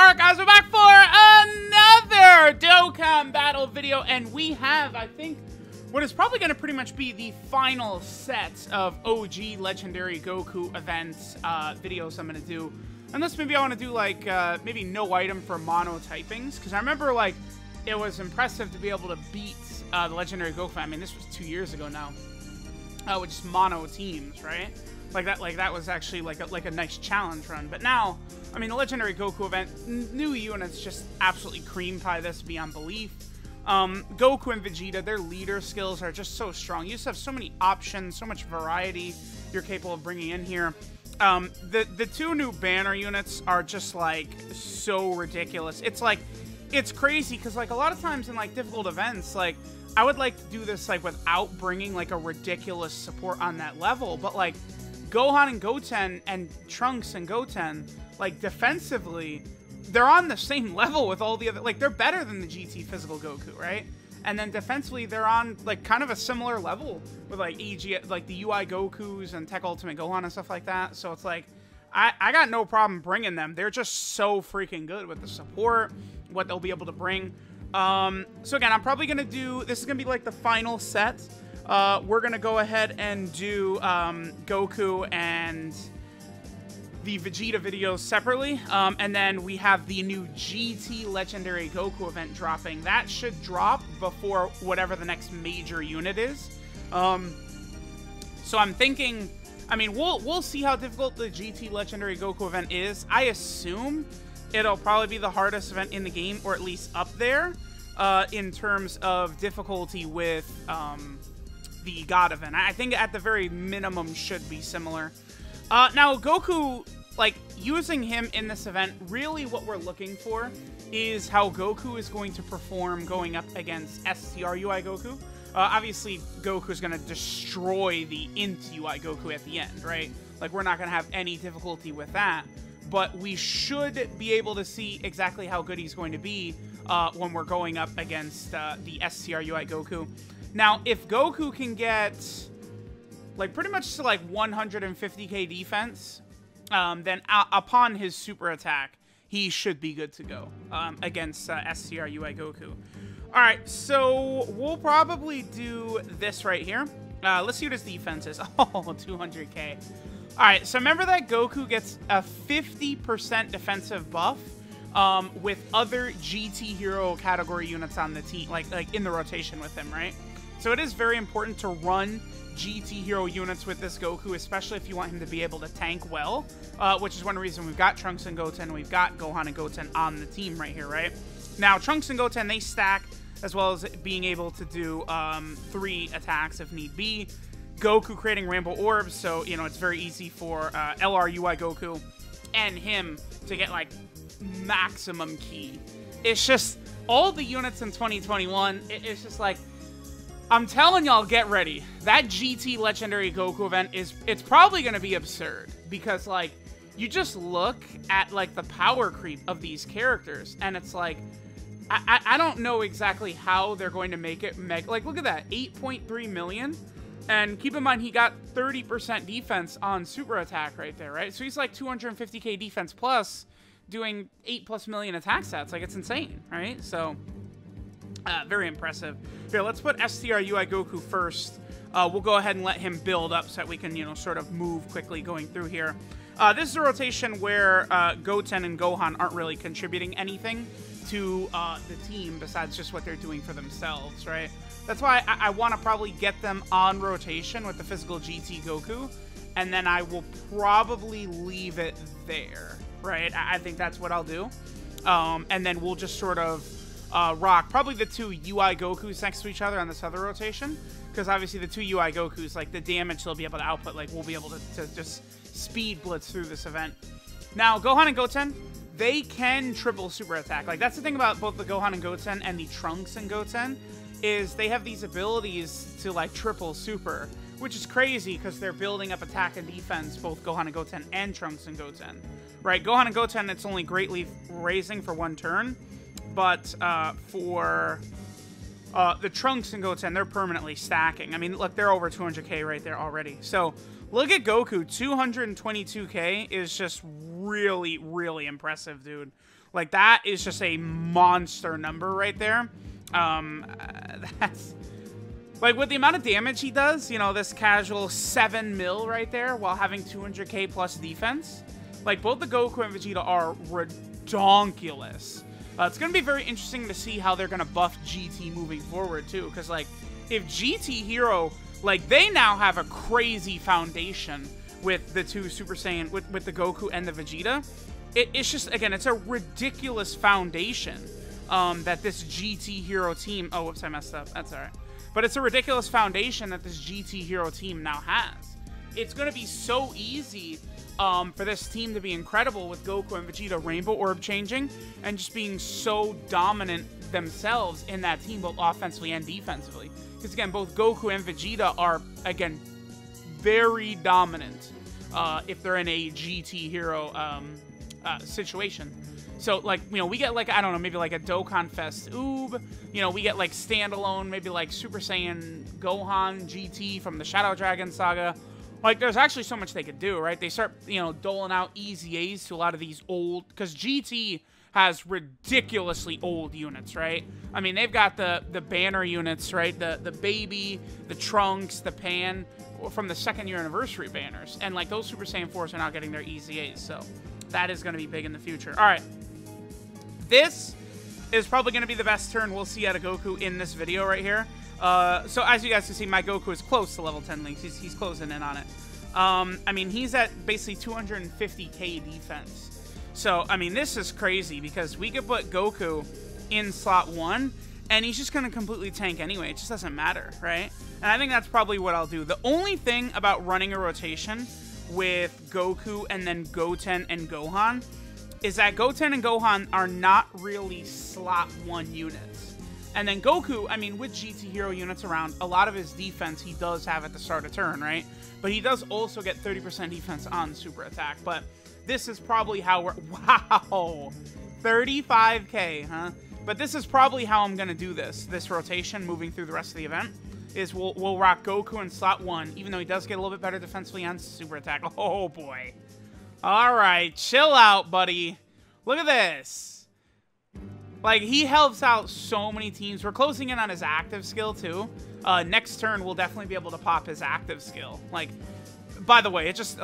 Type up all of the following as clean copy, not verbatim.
Alright guys, we're back for another Dokkan battle video, and we have, I think, what is probably going to pretty much be the final set of OG Legendary Goku Event videos I'm going to do. Unless maybe I want to do, like, maybe no item for mono typings, because I remember, like, it was impressive to be able to beat the Legendary Goku. I mean, this was 2 years ago now, with just mono teams, right? Like that was actually like a nice challenge run. But now, I mean, the Legendary Goku Event, new units just absolutely cream pie this beyond belief. Goku and Vegeta, their leader skills are just so strong. You just have so many options, so much variety you're capable of bringing in here. The two new banner units are just like so ridiculous. It's like, it's crazy because like a lot of times in like difficult events, like I would like to do this like without bringing like a ridiculous support on that level, but like Gohan and Goten and Trunks and Goten, like defensively, they're on the same level with all the other, like they're better than the GT physical Goku, right? And then defensively, they're on like kind of a similar level with like like the UI Gokus and Tech Ultimate Gohan and stuff like that. So it's like, I got no problem bringing them. They're just so freaking good with the support, what they'll be able to bring. So again, I'm probably gonna do, this is gonna be like the final set. We're gonna go ahead and do Goku and the Vegeta videos separately, and then we have the new GT Legendary Goku event dropping. That should drop before whatever the next major unit is. So I'm thinking, I mean, we'll see how difficult the GT Legendary Goku event is. I assume it'll probably be the hardest event in the game, or at least up there, in terms of difficulty with the God event. I think at the very minimum should be similar. Now, Goku, like, using him in this event, really what we're looking for is how Goku is going to perform going up against STR UI Goku. Obviously, Goku's going to destroy the Int UI Goku at the end, right? Like, we're not going to have any difficulty with that. But we should be able to see exactly how good he's going to be when we're going up against the STR UI Goku. Now, if Goku can get, like, pretty much to, like, 150k defense, then upon his super attack, he should be good to go against STR UI Goku. All right, so we'll probably do this right here. Let's see what his defense is. Oh, 200k. All right, so remember that Goku gets a 50% defensive buff with other GT hero category units on the team, like in the rotation with him, right? So it is very important to run GT hero units with this Goku, especially if you want him to be able to tank well, which is one reason we've got Trunks and Goten, we've got Gohan and Goten on the team right here, right? Now, Trunks and Goten, they stack, as well as being able to do 3 attacks if need be. Goku creating Rainbow Orbs, so, you know, it's very easy for LR UI Goku and him to get, like, maximum ki. It's just, all the units in 2021, it's just like, I'm telling y'all, get ready. That GT Legendary Goku event it's probably going to be absurd. Because, like, you just look at, like, the power creep of these characters, and it's like, I don't know exactly how they're going to make it like, look at that, 8.3 million. And keep in mind, he got 30% defense on super attack right there, right? So he's like 250k defense plus, doing 8+ million attack stats. Like, it's insane, right? So, very impressive. Here, let's put STR UI Goku first. We'll go ahead and let him build up so that we can, you know, sort of move quickly going through here. This is a rotation where Goten and Gohan aren't really contributing anything to the team besides just what they're doing for themselves, right? That's why I want to probably get them on rotation with the physical GT Goku, and then I will probably leave it there, right? I think that's what I'll do. And then we'll just sort of rock probably the 2 UI Gokus next to each other on this other rotation, because obviously the 2 UI Gokus, like the damage they'll be able to output, like we'll be able to just speed blitz through this event. Now, Gohan and Goten, they can triple super attack. Like, that's the thing about both the Gohan and Goten and the Trunks and Goten, is they have these abilities to, like, triple super, which is crazy because they're building up attack and defense, both Gohan and Goten and Trunks and Goten. Right, Gohan and Goten, it's only greatly raising for 1 turn, but for the Trunks and Goten, they're permanently stacking. I mean, look, they're over 200k right there already. So, look at Goku, 222k is just really, really impressive, dude. Like, that is just a monster number right there. That's... Like, with the amount of damage he does, you know, this casual 7 mil right there, while having 200k plus defense, like, both the Goku and Vegeta are redonkulous. It's going to be very interesting to see how they're going to buff GT moving forward, too, because, like, if GT Hero, like, they now have a crazy foundation with the two Super Saiyan, with the Goku and the Vegeta. It's just, again, it's a ridiculous foundation that this GT Hero team... Oh, whoops, I messed up. That's all right. But it's a ridiculous foundation that this GT Hero team now has. It's going to be so easy for this team to be incredible with Goku and Vegeta Rainbow Orb changing and just being so dominant themselves in that team, both offensively and defensively. Because, again, both Goku and Vegeta are, again, very dominant if they're in a GT Hero situation. So, like, you know, we get, like, I don't know, maybe, like, a DOKKANFEST Oob. You know, we get, like, standalone, maybe, like, Super Saiyan Gohan GT from the Shadow Dragon saga. Like, there's actually so much they could do, right? They start, you know, doling out easy A's to a lot of these old... Because GT has ridiculously old units, right? I mean, they've got the banner units, right? The Baby, the Trunks, the Pan, from the 2nd year anniversary banners. And, like, those Super Saiyan 4s are not getting their easy A's, so that is going to be big in the future. All right. This is probably going to be the best turn we'll see out of Goku in this video right here. So as you guys can see, my Goku is close to level 10 links. He's closing in on it. I mean, he's at basically 250k defense. So, I mean, this is crazy because we could put Goku in slot 1, and he's just going to completely tank anyway. It just doesn't matter, right? And I think that's probably what I'll do. The only thing about running a rotation with Goku and then Goten and Gohan is that Goten and Gohan are not really slot 1 units. And then Goku, I mean, with GT Hero units around, a lot of his defense he does have at the start of turn, right? But he does also get 30% defense on super attack. But this is probably how we're... Wow! 35k, huh? But this is probably how I'm going to do this rotation moving through the rest of the event. Is we'll rock Goku in slot 1, even though he does get a little bit better defensively on super attack. Oh, boy. All right, chill out, buddy. Look at this. Like, he helps out so many teams. We're closing in on his active skill, too. Next turn, we'll definitely be able to pop his active skill. Like, by the way, it just...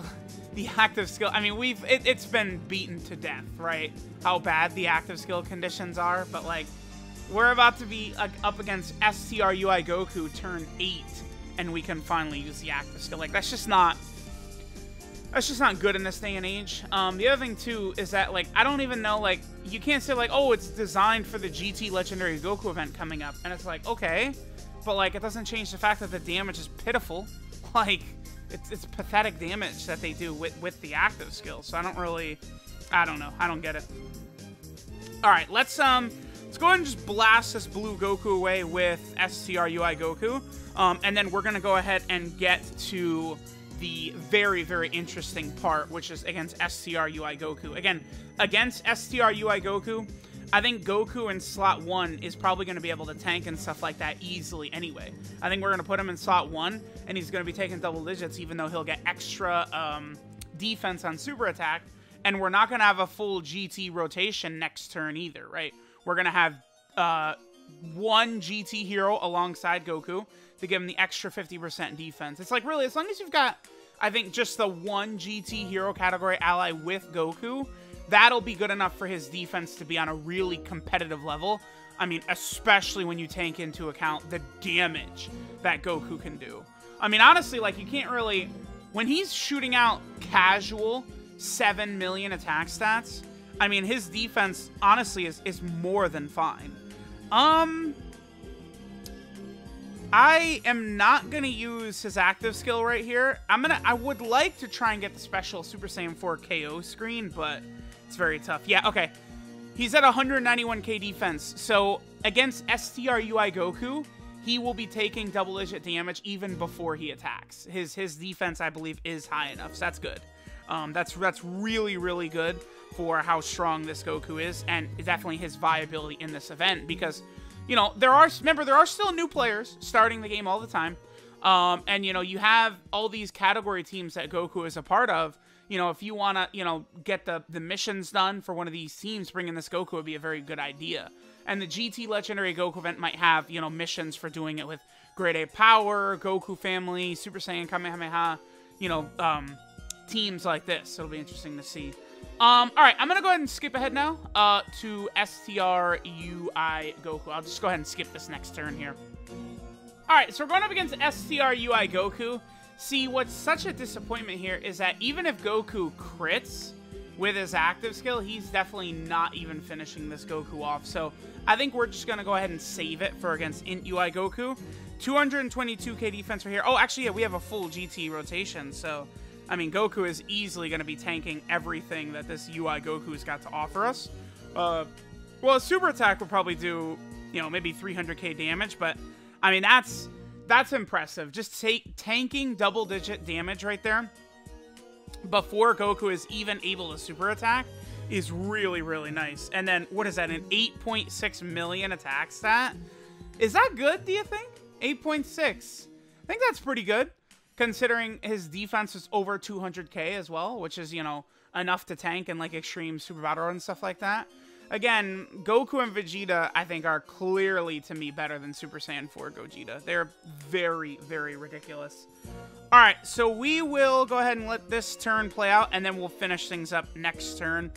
the active skill... I mean, it's been beaten to death, right? How bad the active skill conditions are. But, like, we're about to be up against STR Goku turn 8. And we can finally use the active skill. Like, that's just not... That's just not good in this day and age. The other thing, too, is that, like, I don't even know, like, you can't say, like, oh, it's designed for the GT Legendary Goku event coming up. And it's like, okay. But, like, it doesn't change the fact that the damage is pitiful. Like, it's pathetic damage that they do with the active skill. So I don't really... I don't know. I don't get it. Alright, let's go ahead and just blast this blue Goku away with STR Goku. And then we're going to go ahead and get to... the very, very interesting part, which is against STR Goku. Again, against STR Goku, I think Goku in slot 1 is probably going to be able to tank and stuff like that easily anyway. I think we're going to put him in slot 1, and he's going to be taking double digits, even though he'll get extra defense on super attack, and we're not going to have a full GT rotation next turn either, right? We're going to have one GT hero alongside Goku to give him the extra 50% defense. It's like, really, as long as you've got, I think, just the one GT hero category ally with Goku, that'll be good enough for his defense to be on a really competitive level. I mean, especially when you take into account the damage that Goku can do. I mean, honestly, like, you can't really... When he's shooting out casual 7 million attack stats, I mean, his defense, honestly, is more than fine. I am not going to use his active skill right here. I would like to try and get the special Super Saiyan 4 KO screen, but it's very tough. Yeah, okay. He's at 191k defense. So against STR Goku, he will be taking double-digit damage even before he attacks. His defense, I believe, is high enough, so that's good. That's really, really good for how strong this Goku is, and definitely his viability in this event, because... You know, there are still new players starting the game all the time. And, you know, you have all these category teams that Goku is a part of. you know, if you want to, you know, get the missions done for one of these teams, bringing this Goku would be a very good idea. And the GT Legendary Goku event might have, you know, missions for doing it with Grade A Power, Goku Family, Super Saiyan Kamehameha, you know, teams like this. So it'll be interesting to see. All right, I'm going to go ahead and skip ahead now to STR UI Goku. I'll just go ahead and skip this next turn here. All right, so we're going up against STR UI Goku. See, what's such a disappointment here is that even if Goku crits with his active skill, he's definitely not even finishing this Goku off. So I think we're just going to go ahead and save it for against Int UI Goku. 222k defense right here. Oh, actually, yeah, we have a full GT rotation. So, I mean, Goku is easily going to be tanking everything that this UI Goku's got to offer us. Well, a super attack will probably do, you know, maybe 300k damage. But, I mean, that's impressive. Just tanking double-digit damage right there before Goku is even able to super attack is really, really nice. And then, what is that, an 8.6 million attack stat? Is that good, do you think? 8.6. I think that's pretty good, considering his defense is over 200k as well, which is, you know, enough to tank in, like, Extreme Super Battle and stuff like that. Again, Goku and Vegeta, I think, are clearly, to me, better than Super Saiyan 4 Gogeta. They're very, very ridiculous. Alright, so we will go ahead and let this turn play out, and then we'll finish things up next turn.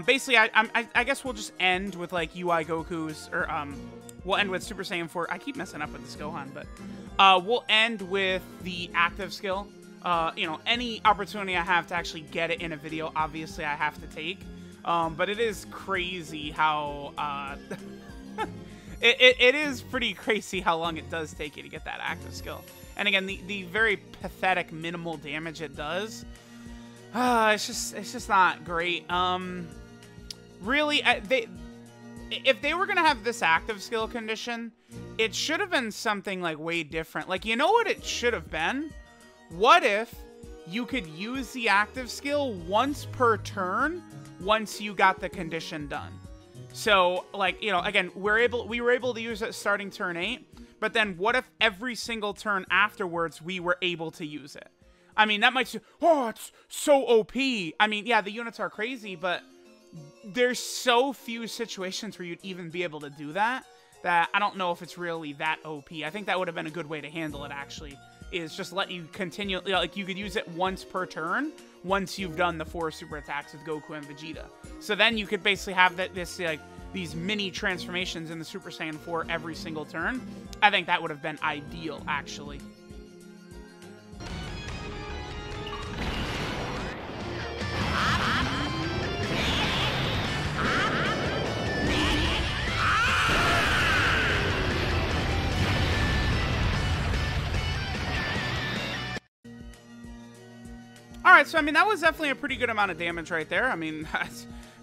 Basically, I guess we'll just end with, like, UI Goku's, or, we'll end with Super Saiyan 4. I keep messing up with this Gohan, but, we'll end with the active skill. You know, any opportunity I have to actually get it in a video, obviously, I have to take. But it is crazy how, it is pretty crazy how long it does take you to get that active skill. And again, the very pathetic minimal damage it does, it's just not great. Really, if they were gonna have this active skill condition, it should have been something like way different. Like, you know what it should have been? What if you could use the active skill once per turn once you got the condition done? So, like, you know, again, we were able to use it starting turn 8, but then what if every single turn afterwards we were able to use it? I mean, that might say, oh, it's so OP. I mean, yeah, the units are crazy, but there's so few situations where you'd even be able to do that, that I don't know if it's really that OP. I think that would have been a good way to handle it, actually, is just let you continue, you know, like, you could use it once per turn, once you've done the 4 super attacks with Goku and Vegeta. So then you could basically have these mini transformations in the Super Saiyan 4 every single turn. I think that would have been ideal, actually. Alright, so I mean, that was definitely a pretty good amount of damage right there. I mean,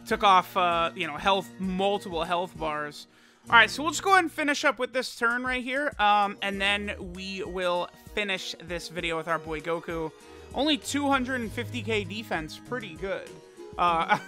took off, you know, multiple health bars. Alright, so we'll just go ahead and finish up with this turn right here, and then we will finish this video with our boy Goku. Only 250k defense, pretty good. And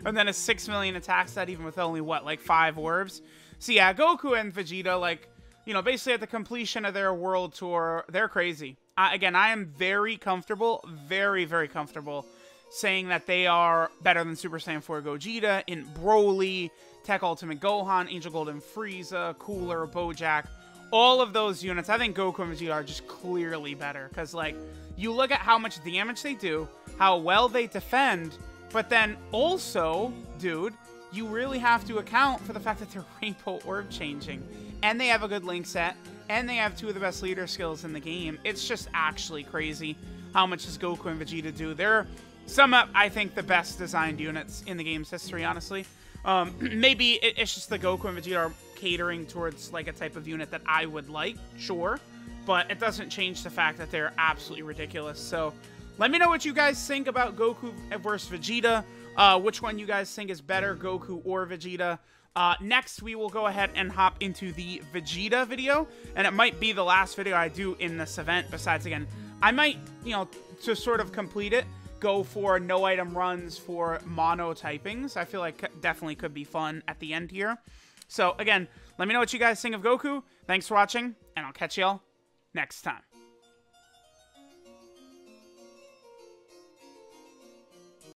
then a 6 million attack stat, even with only, what, like 5 orbs? So yeah, Goku and Vegeta, like, you know, basically at the completion of their world tour, they're crazy. Again, I am very comfortable, very, very comfortable saying that they are better than Super Saiyan 4 Gogeta, in Broly, Tech Ultimate Gohan, Angel Golden Frieza, Cooler, Bojack, all of those units. I think Goku and Vegeta are just clearly better, because, like, you look at how much damage they do, how well they defend, but then also, dude, you really have to account for the fact that they're Rainbow Orb changing, and they have a good link set, and they have 2 of the best leader skills in the game. It's just actually crazy how much does Goku and Vegeta do. They're some of, I think, the best designed units in the game's history, honestly. Maybe it's just the Goku and Vegeta are catering towards, like, a type of unit that I would like, sure, but it doesn't change the fact that they're absolutely ridiculous. So let me know what you guys think about Goku versus Vegeta, which one you guys think is better, Goku or Vegeta. Next, we will go ahead and hop into the Vegeta video, and it might be the last video I do in this event. Besides, again, I might, you know, to sort of complete it, go for no item runs for mono typings. I feel like definitely could be fun at the end here. So, again, let me know what you guys think of Goku. Thanks for watching, and I'll catch y'all next time.